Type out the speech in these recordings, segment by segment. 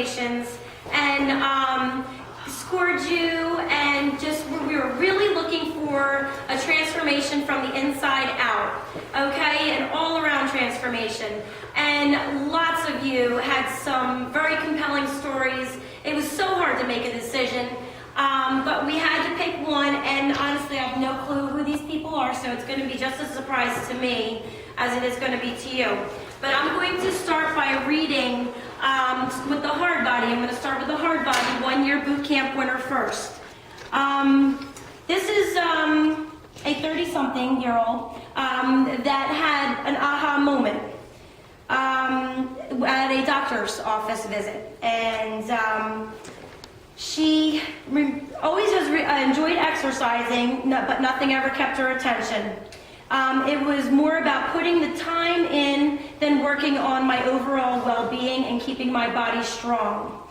transformations and scored you, and just we were really looking for a transformation from the inside out, okay, an all-around transformation. And lots of you had some very compelling stories. It was so hard to make a decision, but we had to pick one, and honestly, I have no clue who these people are, so it's going to be just a surprise to me as it is going to be to you. But I'm going to start by reading with the hard body. I'm going to start with the hard body, one-year boot camp winner first. This is a 30-something-year-old that had an aha moment at a doctor's office visit. And she always has enjoyed exercising, but nothing ever kept her attention. It was more about putting the time in than working on my overall well-being and keeping my body strong.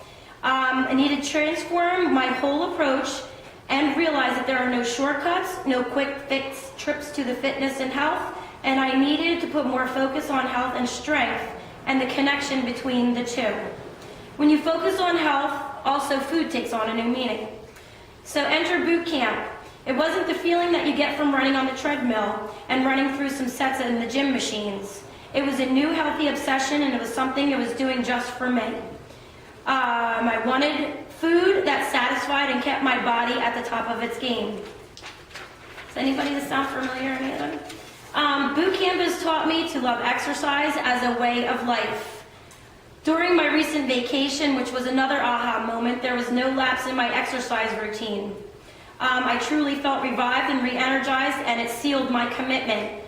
I needed to transform my whole approach and realize that there are no shortcuts, no quick fix trips to the fitness and health, and I needed to put more focus on health and strength and the connection between the two. When you focus on health, also food takes on a new meaning. So enter boot camp. It wasn't the feeling that you get from running on the treadmill and running through some sets in the gym machines. It was a new healthy obsession, and it was something it was doing just for me. I wanted food that satisfied and kept my body at the top of its game. Does anybody that sound familiar, any of them? Boot camp has taught me to love exercise as a way of life. During my recent vacation, which was another aha moment, there was no lapse in my exercise routine. I truly felt revived and re-energized, and it sealed my commitment.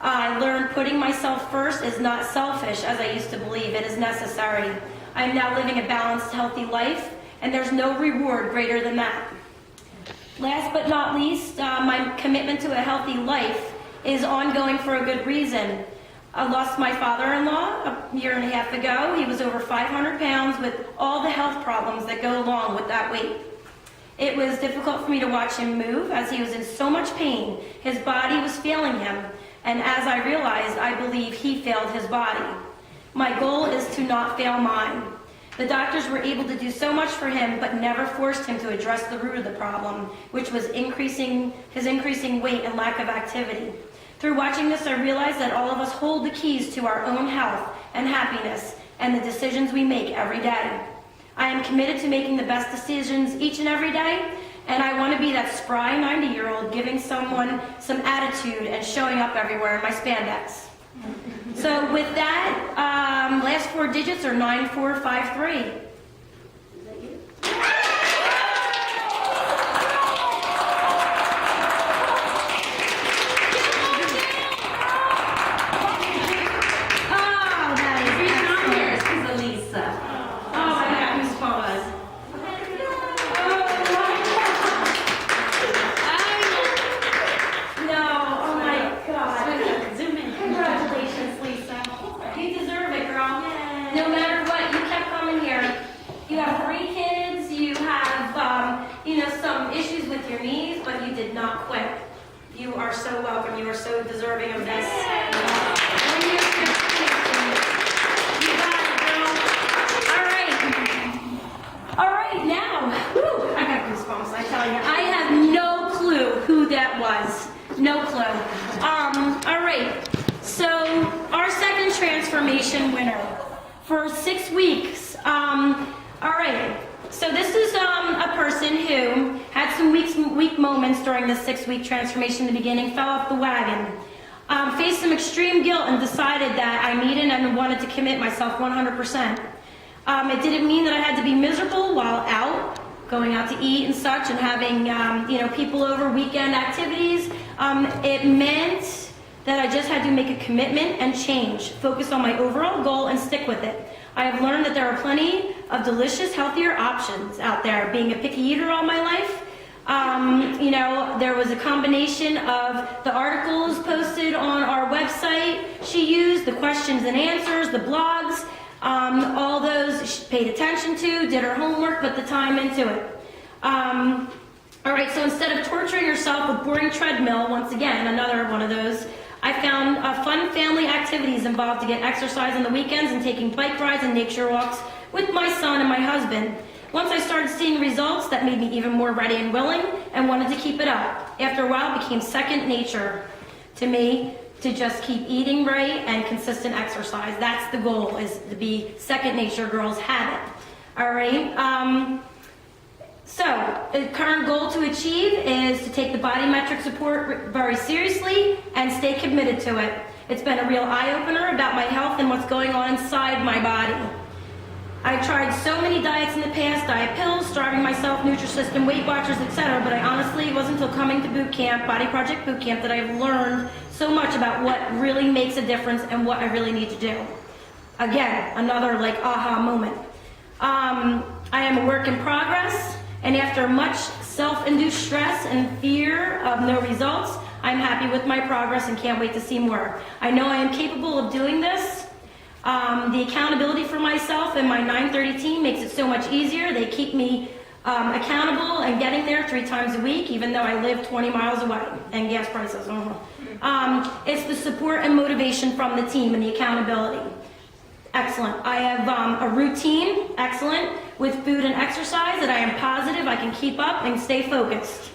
I learned putting myself first is not selfish, as I used to believe. It is necessary. I am now living a balanced, healthy life, and there's no reward greater than that. Last but not least, my commitment to a healthy life is ongoing for a good reason. I lost my father-in-law a year and a half ago. He was over 500 pounds with all the health problems that go along with that weight. It was difficult for me to watch him move as he was in so much pain. His body was failing him, and as I realized, I believe he failed his body. My goal is to not fail mine. The doctors were able to do so much for him, but never forced him to address the root of the problem, which was his increasing weight and lack of activity. Through watching this, I realized that all of us hold the keys to our own health and happiness and the decisions we make every day. I am committed to making the best decisions each and every day, and I want to be that spry 90-year-old giving someone some attitude and showing up everywhere in my spandex. So with that, last four digits are 9453. Not quit. You are so welcome. You are so deserving of this. All right, now, whew, I got goosebumps, I tell you. I have no clue who that was. No clue. All right, so our second transformation winner for 6 weeks. All right. So this is a person who had some weak moments during the 6-week transformation in the beginning, fell off the wagon, faced some extreme guilt, and decided that I needed and wanted to commit myself 100%. It didn't mean that I had to be miserable while out, going out to eat and such, and having people over, weekend activities. It meant that I just had to make a commitment and change, focus on my overall goal, and stick with it. I have learned that there are plenty of delicious, healthier options out there. Being a picky eater all my life, there was a combination of the articles posted on our website she used, the questions and answers, the blogs, all those she paid attention to, did her homework, put the time into it. All right, so instead of torturing yourself with boring treadmill, once again, another one of those, I found fun family activities involved to get exercise on the weekends and taking bike rides and nature walks with my son and my husband. Once I started seeing results, that made me even more ready and willing and wanted to keep it up. After a while, it became second nature to me to just keep eating right and consistent exercise. That's the goal, is to be second nature, girls have it. All right. So the current goal to achieve is to take the body metric support very seriously and stay committed to it. It's been a real eye-opener about my health and what's going on inside my body. I've tried so many diets in the past, diet pills, starving myself, Nutrisystem, Weight Watchers, etc. But I honestly, it wasn't until coming to boot camp, Body Project Boot Camp, that I've learned so much about what really makes a difference and what I really need to do. Again, another like aha moment. I am a work in progress, and after much self-induced stress and fear of no results, I'm happy with my progress and can't wait to see more. I know I am capable of doing this. The accountability for myself and my 930 team makes it so much easier. They keep me accountable and getting there 3 times a week, even though I live 20 miles away, and gas prices. It's the support and motivation from the team and the accountability. Excellent. I have a routine, excellent, with food and exercise that I am positive I can keep up and stay focused.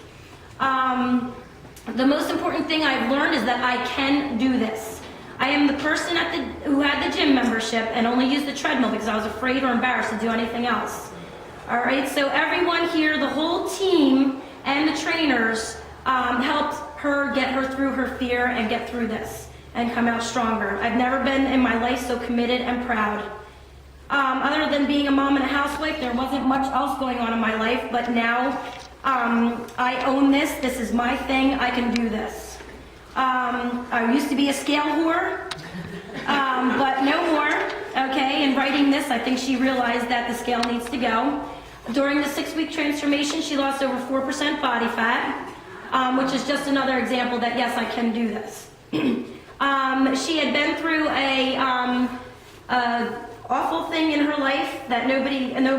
The most important thing I've learned is that I can do this. I am the person who had the gym membership and only used the treadmill because I was afraid or embarrassed to do anything else. All right, so everyone here, the whole team and the trainers helped her get her through her fear and get through this and come out stronger. I've never been in my life so committed and proud. Other than being a mom and a housewife, there wasn't much else going on in my life, but now I own this. This is my thing. I can do this. I used to be a scale whore, but no more, okay? In writing this, I think she realized that the scale needs to go. During the 6-week transformation, she lost over 4% body fat, which is just another example that, yes, I can do this. She had been through a awful thing in her life that no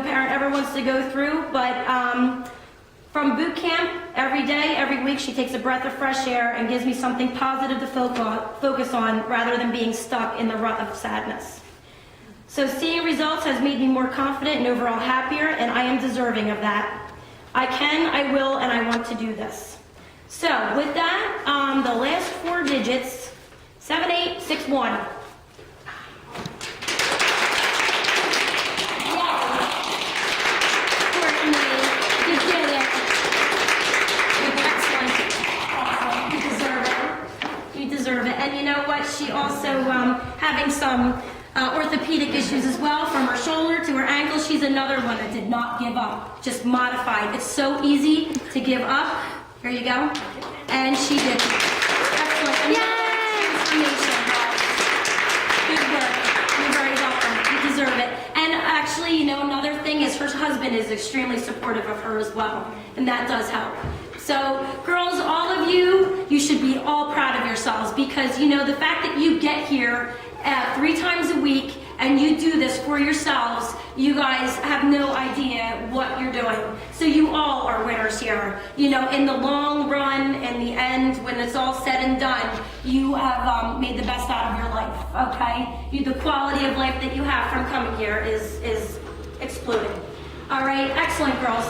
parent ever wants to go through, but from boot camp, every day, every week, she takes a breath of fresh air and gives me something positive to focus on rather than being stuck in the rut of sadness. So seeing results has made me more confident and overall happier, and I am deserving of that. I can, I will, and I want to do this. So with that, the last 4 digits, 7861. And you know what? She also having some orthopedic issues as well, from her shoulder to her ankle. She's another one that did not give up, just modified. It's so easy to give up. Here you go. And she did. Excellent. Transformation. Good work. You're very welcome. You deserve it. And actually, you know, another thing is her husband is extremely supportive of her as well, and that does help. So, girls, all of you, you should be all proud of yourselves, because, you know, the fact that you get here 3 times a week and you do this for yourselves, you guys have no idea what you're doing. So you all are winners here. You know, in the long run, in the end, when it's all said and done, you have made the best out of your life, okay? The quality of life that you have from coming here is exploding. All right, excellent, girls.